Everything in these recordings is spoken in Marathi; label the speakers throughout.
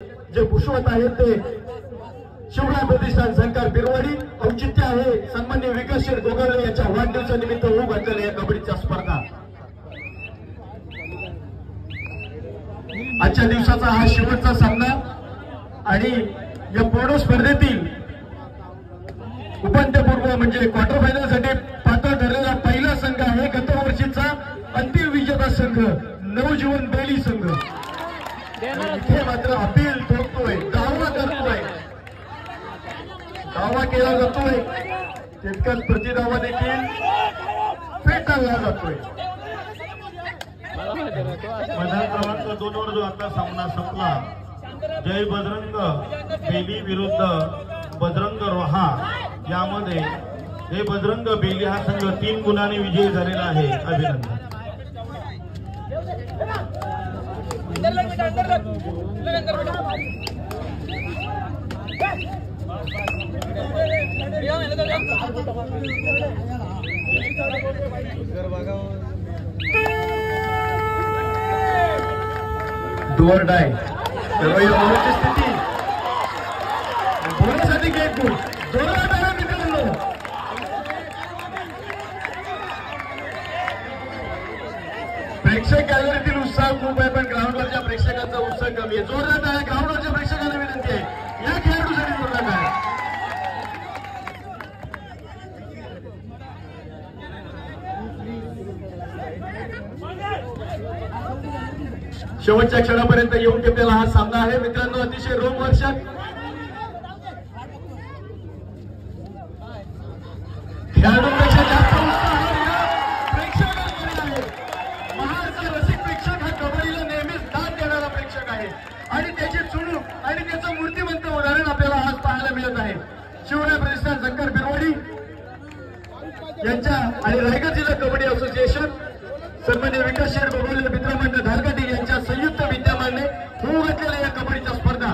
Speaker 1: जे भूषवत आहेत ते शिवराय प्रतिष्ठान संकार बिरवाडी औचित्य आहे सन्माननीय विकासशील गोगावले यांच्या वाढदिवसानिमित्त होऊ घातलेल्या या कबड्डीच्या स्पर्धा। आजच्या दिवसाचा हा शेवटचा सामना आणि या पूर्ण स्पर्धेतील उपांत्यपूर्व म्हणजे क्वार्टर फायनलसाठी पात्र ठरलेला पहिला संघ आहे गतवर्षीचा अंतिम विजेता संघ नवजीवन बेली संघ। इथे मात्र अपील ठोकतोय दावा करतोय दावा केला जातोय तितकाच प्रतिदावा देखील फेटाळला जातोय।
Speaker 2: मैदान क्रमांक 2 वर जो आता सामना संपला जय बजरंग बेली विरुद्ध बजरंग रोहा यामध्ये जय बजरंग बेली हा संघ 3 गुणांनी विजयी झालेला आहे। अभिनंदन।
Speaker 1: डू और डाय ओव्हरची स्थिती बोलण्यासाठी काय गुण जोरात आहे मित्रांनो। प्रेक्षक गॅलरीतील उत्साह खूप आहे पण ग्राउंडवरच्या प्रेक्षकांचा उत्साह कमी आहे। जोरात आहे ग्राउंडवरच्या प्रेक्षकांना विनंती आहे या खेळाडूसाठी जोरात आहे। शेवटच्या क्षणापर्यंत येऊन ठेवलेला हा सामना आहे मित्रांनो अतिशय रोमहर्षक खेळाडूंपेक्षा जास्त उत्साह प्रेक्षकांकडे आहे। महाराष्ट्र रसिक प्रेक्षक हा कबड्डीला नेहमीच दाद देणारा प्रेक्षक आहे आणि त्याची चुणूक आणि त्याचं मूर्तिमंत उदाहरण आपल्याला आज पाहायला मिळत आहे। शिवराय प्रतिष्ठान संकर बिरवाडी यांच्या आणि रायगड जिल्हा कबड्डी असोसिएशन सन्माननीय विकासशील गोगावले मित्रमंडळ धारकाटी यांच्या संयुक्त विद्यमाने होऊ घातलेल्या या कबड्डीच्या स्पर्धा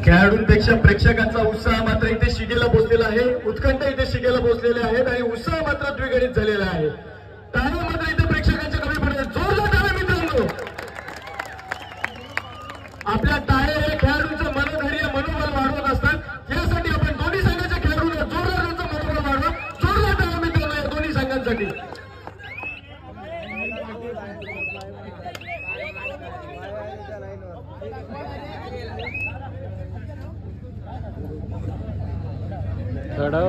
Speaker 1: खेळाडूंपेक्षा प्रेक्षकांचा उत्साह मात्र इथे शिगेला पोहोचलेला आहे। उत्कंठा इथे शिगेला पोहोचलेले आहेत आणि उत्साह मात्र द्विगुणित झालेला आहे। टाळ्या मात्र इथे प्रेक्षकांच्या कमी पडतात जोरदार टाळ्या मित्रांनो। आपल्या टाळ्या हे खेळाडूंचं मनोधैर्य मनोबल वाढवत असतात यासाठी आपण दोन्ही संघाच्या खेळाडूंना जोरदार त्यांचं मनोबल वाढवा। जोरदार टाळ्या मित्रांनो या दोन्ही संघांसाठी।
Speaker 3: चला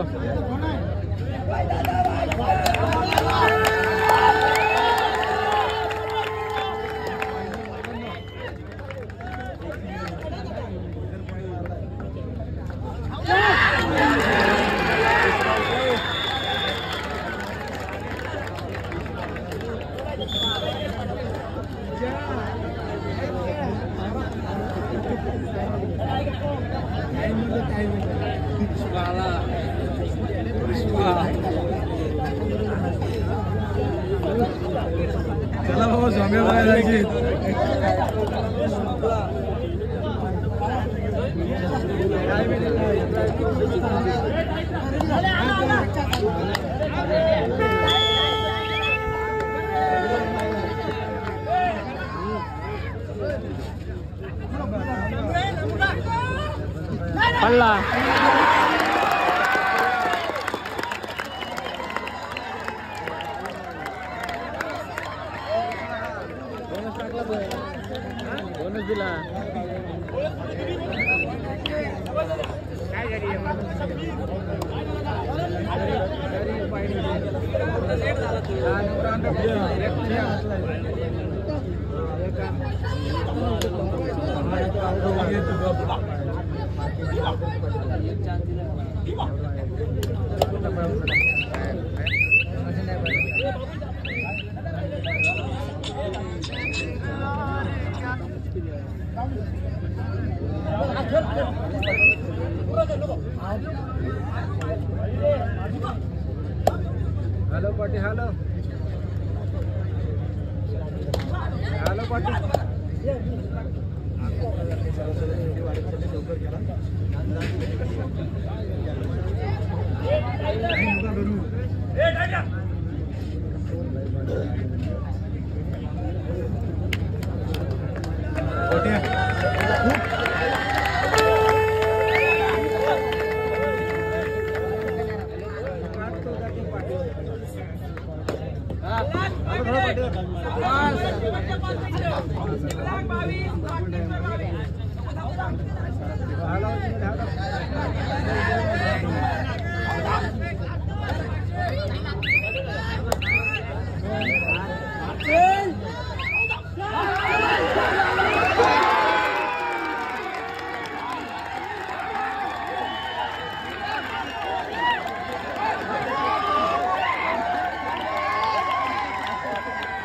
Speaker 3: बाबा स्वामी महाराजांची पडला बोनस दिला हॅलो पाटी हॅलो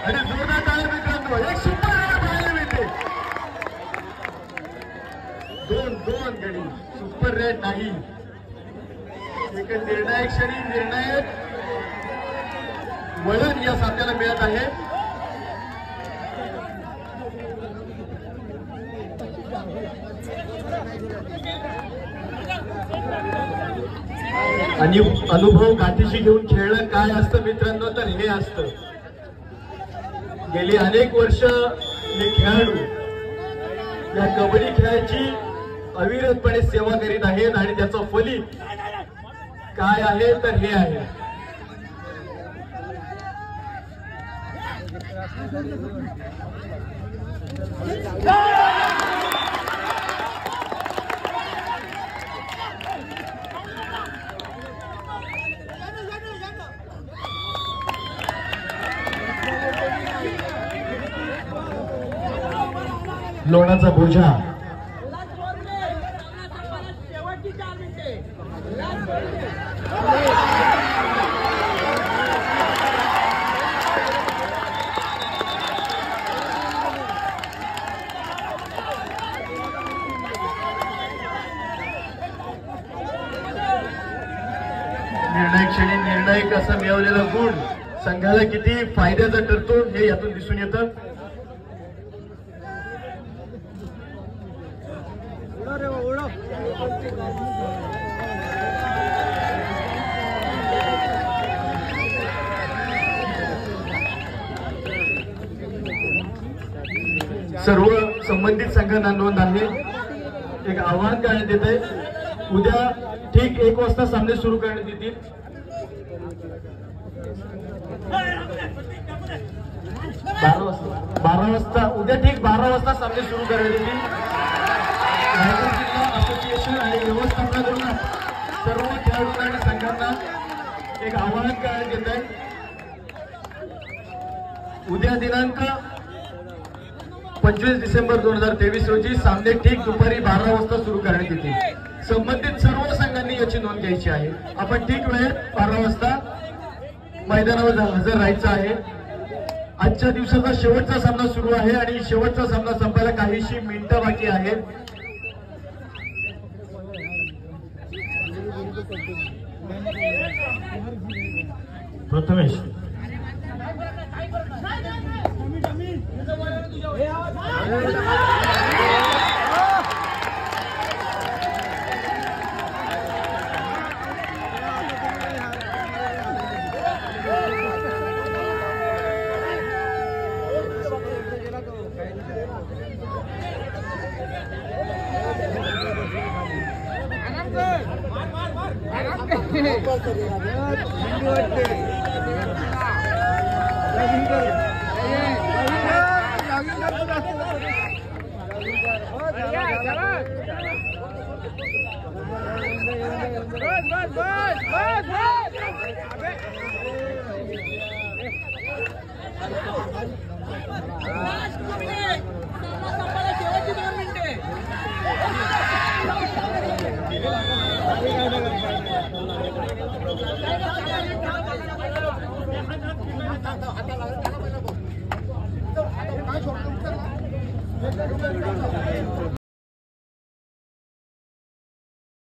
Speaker 1: आणि जोरदार टाळ्या मित्रांनो. एक सुपर रेड पाहायला मिळते. दोन गडी सुपर रेड नाही. एक निर्णायक क्षणी निर्णायक वळण या सामन्याला मिळत आहे. आणि अनुभव गाठीशी घेऊन खेळणं काय असतं मित्रांनो, तर हे असतं. गेली अनेक वर्ष हे खेळाडू या कबड्डी खेळाची अविरतपणे सेवा करीत आहेत आणि त्याचं फलित काय आहे तर हे आहे. लोणाचा बोजा निर्णायक क्षणी निर्णायक असा मिळवलेला गुण संघाला किती फायद्याचा ठरतो हे यातून दिसून येतं. सर्व संबंधित संघांना नोंद आहे. एक आव्हान करण्यात येत आहे. उद्या ठीक 1 वाजता सामने सुरू करण्यात येतील. 12 वाजता उद्या ठीक 12 वाजता सामने सुरू करण्यात येतील. रायगड जिल्हा असोसिएशन आणि व्यवस्थापनाकडून सर्व खेळाडूंना आणि संघांना एक आवाहन करण्यात येत आहे. उद्या दिनांक 25 डिसेंबर 2023 रोजी सामने ठीक दुपारी 12 वाजता सुरू करण्यात येतील. संबंधित सर्व संघांनी याची नोंद घ्यायची आहे. आपण ठीक वेळेत 12 वाजता मैदानावर हजर राहायचं आहे. आजच्या दिवसाचा शेवटचा सामना सुरू आहे आणि शेवटचा सामना संपायला काहीशी मिनिटं बाकी आहेत.
Speaker 2: प्रथमेश
Speaker 3: बस